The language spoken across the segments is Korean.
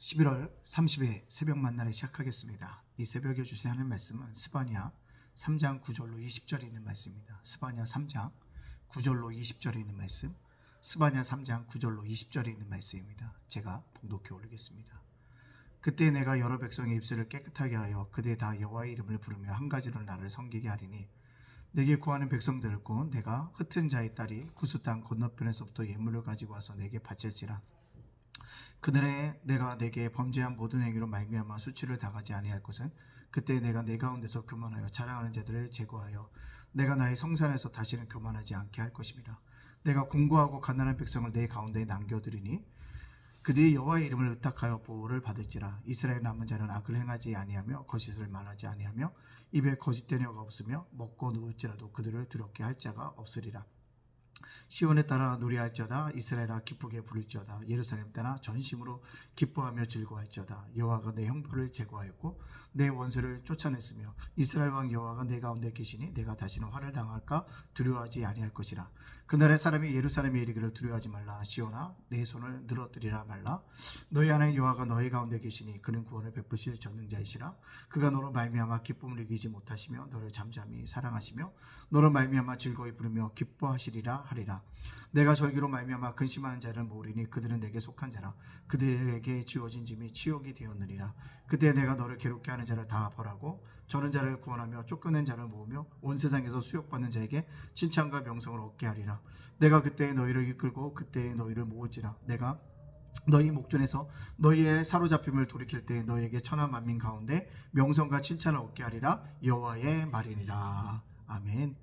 11월 30일 새벽 만나를 시작하겠습니다. 이 새벽에 주신 하나님 말씀은 스바냐 3장 9절로 20절에 있는 말씀입니다. 스바냐 3장 9절로 20절에 있는 말씀, 스바냐 3장 9절로 20절에 있는 말씀입니다. 제가 봉독해 올리겠습니다. 그때 내가 여러 백성의 입술을 깨끗하게 하여 그대 다 여호와의 이름을 부르며 한 가지로 나를 섬기게 하리니 내게 구하는 백성들을 곧 내가 흩은 자의 딸이 구스 땅 건너편에서부터 예물을 가지고 와서 내게 바칠지라. 그날에 내가 내게 범죄한 모든 행위로 말미암아 수치를 당하지 아니할 것은 그때 내가 내 가운데서 교만하여 자랑하는 자들을 제거하여 내가 나의 성산에서 다시는 교만하지 않게 할 것임이라. 내가 공고하고 가난한 백성을 내 가운데에 남겨두리니 그들이 여호와의 이름을 의탁하여 보호를 받을지라. 이스라엘 남은 자는 악을 행하지 아니하며 거짓을 말하지 아니하며 입에 거짓된 혀가 없으며 먹고 누울지라도 그들을 두렵게 할 자가 없으리라. 시온에 따라 노래할지어다. 이스라엘아 기쁘게 부를지어다. 예루살렘 따라 전심으로 기뻐하며 즐거워할지어다. 여호와가 내 형벌을 제거하였고 내 원수를 쫓아냈으며 이스라엘 왕 여호와가 내 가운데 계시니 내가 다시는 화를 당할까 두려워하지 아니할 것이라. 그날에 사람이 예루살렘에 이르기를 두려워하지 말라. 시온아 내 손을 늘어뜨리라 말라. 너희 하나님 여호와가 너희 가운데 계시니 그는 구원을 베푸실 전능자이시라. 그가 너로 말미암아 기쁨을 이기지 못하시며 너를 잠잠히 사랑하시며 너로 말미암아 즐거이 부르며 기뻐하시리라 하리라. 내가 절기로 말미암아 근심하는 자를 모으리니 그들은 내게 속한 자라. 그들에게 지워진 짐이 치욕이 되었느니라. 그때 내가 너를 괴롭게 하는 자를 다 벌하고 저는 자를 구원하며 쫓겨낸 자를 모으며 온 세상에서 수욕받는 자에게 칭찬과 명성을 얻게 하리라. 내가 그때 너희를 이끌고 그때 너희를 모을지라. 내가 너희 목전에서 너희의 사로잡힘을 돌이킬 때 너희에게 천하 만민 가운데 명성과 칭찬을 얻게 하리라. 여호와의 말이니라. 아멘.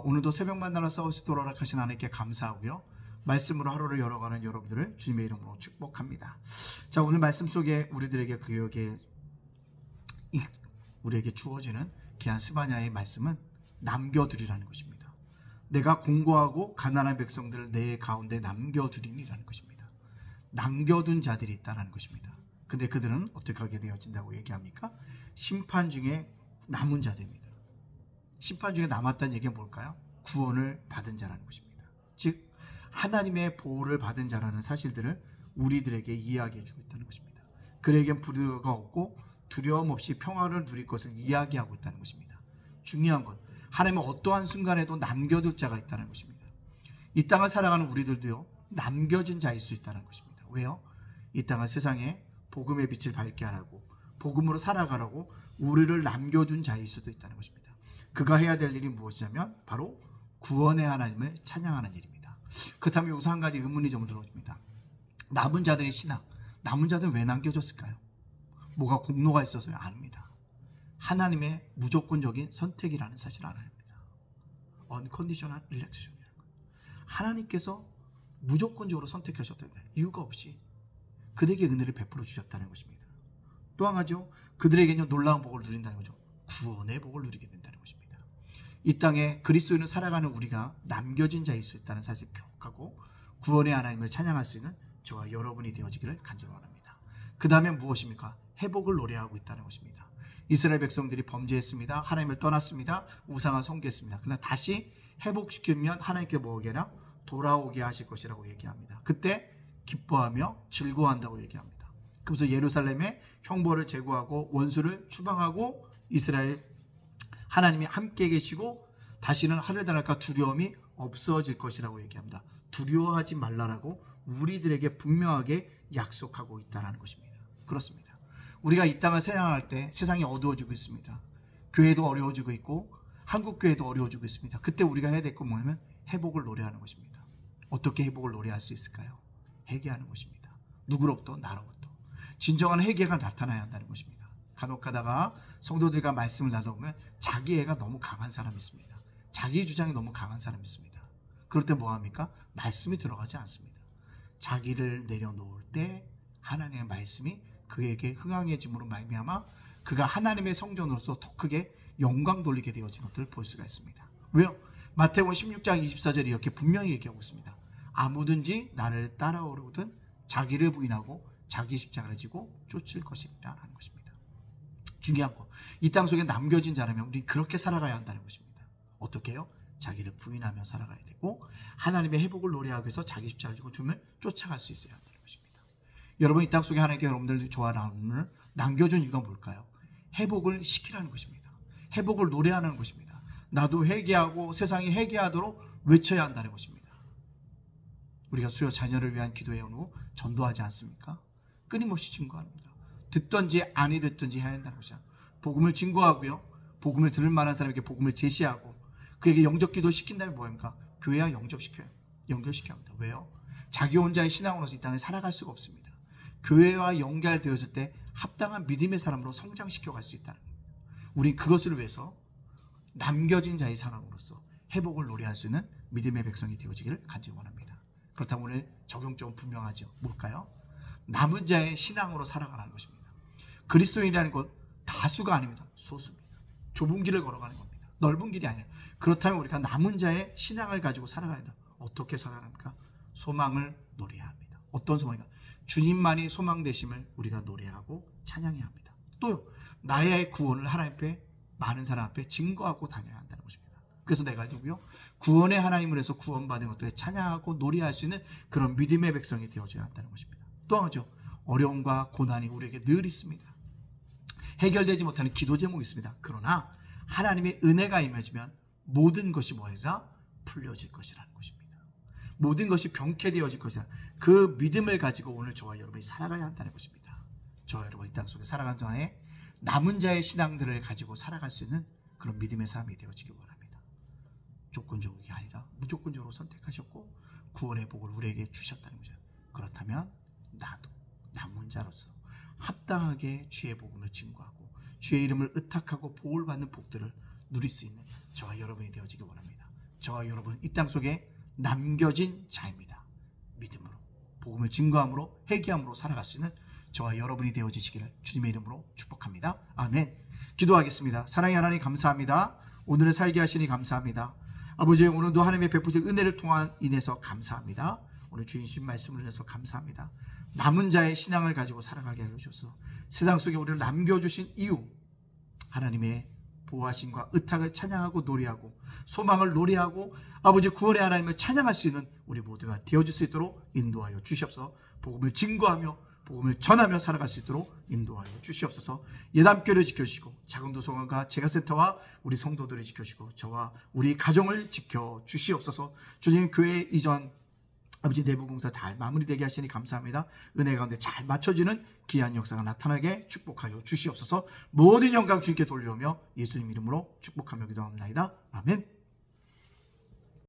오늘도 새벽 만나러 싸우시도록 허락하신 하나님께 감사하고요. 말씀으로 하루를 열어가는 여러분들을 주님의 이름으로 축복합니다. 자, 오늘 말씀 속에 우리에게 주어지는 귀한 스바냐의 말씀은 남겨두리라는 것입니다. 내가 공고하고 가난한 백성들을 내 가운데 남겨두리니라는 것입니다. 남겨둔 자들이 있다는 것입니다. 근데 그들은 어떻게 하게 되어진다고 얘기합니까? 심판 중에 남은 자들입니다. 심판 중에 남았다는 얘기가 뭘까요? 구원을 받은 자라는 것입니다. 즉 하나님의 보호를 받은 자라는 사실들을 우리들에게 이야기해 주고 있다는 것입니다. 그에겐 불효가 없고 두려움 없이 평화를 누릴 것을 이야기하고 있다는 것입니다. 중요한 건 하나님은 어떠한 순간에도 남겨둘 자가 있다는 것입니다. 이 땅을 살아가는 우리들도요, 남겨진 자일 수 있다는 것입니다. 왜요? 이 땅은 세상에 복음의 빛을 밝게 하라고, 복음으로 살아가라고 우리를 남겨준 자일 수도 있다는 것입니다. 그가 해야 될 일이 무엇이냐면 바로 구원의 하나님을 찬양하는 일입니다. 그렇다면 여기서 한 가지 의문이 좀 들어옵니다. 남은 자들의 신앙, 남은 자들은 왜 남겨졌을까요? 뭐가 공로가 있어서요? 아닙니다. 하나님의 무조건적인 선택이라는 사실을 알아야 합니다. Unconditional election. 하나님께서 무조건적으로 선택하셨다는 거예요. 이유가 없이 그들에게 은혜를 베풀어 주셨다는 것입니다. 또 한 가지요, 그들에게는 놀라운 복을 누린다는 거죠. 구원의 복을 누리게 된다는 것입니다. 이 땅에 그리스도인을 살아가는 우리가 남겨진 자일 수 있다는 사실을 기억하고 구원의 하나님을 찬양할 수 있는 저와 여러분이 되어지기를 간절히 원합니다. 그 다음에 무엇입니까? 회복을 노래하고 있다는 것입니다. 이스라엘 백성들이 범죄했습니다. 하나님을 떠났습니다. 우상을 섬겼습니다. 그러나 다시 회복시키면 하나님께 뭐하게 하나? 돌아오게 하실 것이라고 얘기합니다. 그때 기뻐하며 즐거워한다고 얘기합니다. 그래서 예루살렘에 형벌을 제거하고 원수를 추방하고 이스라엘 하나님이 함께 계시고 다시는 하늘 당할까 두려움이 없어질 것이라고 얘기합니다. 두려워하지 말라라고 우리들에게 분명하게 약속하고 있다는 것입니다. 그렇습니다. 우리가 이 땅을 생활할 때 세상이 어두워지고 있습니다. 교회도 어려워지고 있고 한국 교회도 어려워지고 있습니다. 그때 우리가 해야 될 건 뭐냐면 회복을 노래하는 것입니다. 어떻게 회복을 노래할 수 있을까요? 회개하는 것입니다. 누구로부터? 나로부터. 진정한 회개가 나타나야 한다는 것입니다. 간혹 가다가 성도들과 말씀을 나눠보면 자기애가 너무 강한 사람이 있습니다. 자기 주장이 너무 강한 사람이 있습니다. 그럴 때 뭐합니까? 말씀이 들어가지 않습니다. 자기를 내려놓을 때 하나님의 말씀이 그에게 흥황해짐으로 말미암아 그가 하나님의 성전으로서 더 크게 영광 돌리게 되어진 것들을 볼 수가 있습니다. 왜요? 마태복음 16장 24절이 이렇게 분명히 얘기하고 있습니다. 아무든지 나를 따라오려거든 자기를 부인하고 자기 십자가를 지고 쫓을 것이라는 것입니다. 중요한 거, 이 땅 속에 남겨진 자라면 우리 그렇게 살아가야 한다는 것입니다. 어떻게 해요? 자기를 부인하며 살아가야 되고 하나님의 회복을 노래하기 위해서 자기 십자가를 지고 주님을 쫓아갈 수 있어야 한다는 것입니다. 여러분 이 땅 속에 하나님께 여러분들 저와 나눔을 남겨준 이유가 뭘까요? 회복을 시키라는 것입니다. 회복을 노래하는 것입니다. 나도 회개하고 세상이 회개하도록 외쳐야 한다는 것입니다. 우리가 수요 자녀를 위한 기도의 연후 전도하지 않습니까? 끊임없이 증거합니다. 듣든지 아니 듣든지 해야 한다는 것이야. 복음을 증거하고요. 복음을 들을 만한 사람에게 복음을 제시하고 그에게 영접 기도 시킨다면 뭐입니까? 교회와 영접시켜요. 연결시켜야 합니다. 왜요? 자기 혼자의 신앙으로서 이 땅에 살아갈 수가 없습니다. 교회와 연결되어질 때 합당한 믿음의 사람으로 성장시켜갈 수 있다는 겁니다. 우린 그것을 위해서 남겨진 자의 사람으로서 회복을 노래할 수 있는 믿음의 백성이 되어지기를 간절히 원합니다. 그렇다면 오늘 적용점은 분명하죠. 뭘까요? 남은 자의 신앙으로 살아가는 것입니다. 그리스도인이라는 것 다수가 아닙니다. 소수입니다. 좁은 길을 걸어가는 겁니다. 넓은 길이 아니에요. 그렇다면 우리가 남은 자의 신앙을 가지고 살아가야 한다. 어떻게 살아갑니까? 소망을 노래해야 합니다. 어떤 소망인가? 주님만이 소망 되심을 우리가 노래하고 찬양해야 합니다. 또요, 나의 구원을 하나님 앞에 많은 사람 앞에 증거하고 다녀야 한다는 것입니다. 그래서 내가 누구요? 구원의 하나님을 해서 구원받은 것들에 찬양하고 노래할 수 있는 그런 믿음의 백성이 되어줘야 한다는 것입니다. 또 하죠. 어려움과 고난이 우리에게 늘 있습니다. 해결되지 못하는 기도 제목이 있습니다. 그러나 하나님의 은혜가 임해지면 모든 것이 뭐라? 풀려질 것이라는 것입니다. 모든 것이 병쾌되어질 것이라 그 믿음을 가지고 오늘 저와 여러분이 살아가야 한다는 것입니다. 저와 여러분이 이 땅 속에 살아가는 동안에 남은 자의 신앙들을 가지고 살아갈 수 있는 그런 믿음의 삶이 되어지기 원합니다. 조건적인 게 아니라 무조건적으로 선택하셨고 구원의 복을 우리에게 주셨다는 거죠. 그렇다면 나도 남은 자로서 합당하게 주의 복음을 증거하고 주의 이름을 의탁하고 보호를 받는 복들을 누릴 수 있는 저와 여러분이 되어지기 원합니다. 저와 여러분 이 땅 속에 남겨진 자입니다. 믿음으로 복음을 증거함으로 회개함으로 살아갈 수 있는 저와 여러분이 되어지시기를 주님의 이름으로 축복합니다. 아멘. 기도하겠습니다. 사랑의 하나님 감사합니다. 오늘을 살게 하시니 감사합니다. 아버지 오늘도 하나님의 베푸신 은혜를 통한 인해서 감사합니다. 오늘 주인 주신 말씀을 인해서 감사합니다. 남은 자의 신앙을 가지고 살아가게 해주셔서 세상 속에 우리를 남겨주신 이유 하나님의 보호하심과 의탁을 찬양하고 노래하고 소망을 노래하고 아버지 구원의 하나님을 찬양할 수 있는 우리 모두가 되어줄 수 있도록 인도하여 주시옵소서. 복음을 증거하며 복음을 전하며 살아갈 수 있도록 인도하여 주시옵소서. 예담교회를 지켜주시고 작은 도서관과 제가센터와 우리 성도들을 지켜주시고 저와 우리 가정을 지켜주시옵소서. 주님 교회 이전 아버지 내부 공사 잘 마무리되게 하시니 감사합니다. 은혜 가운데 잘 맞춰지는 귀한 역사가 나타나게 축복하여 주시옵소서. 모든 영광 주님께 돌려오며 예수님 이름으로 축복하며 기도합니다. 아멘.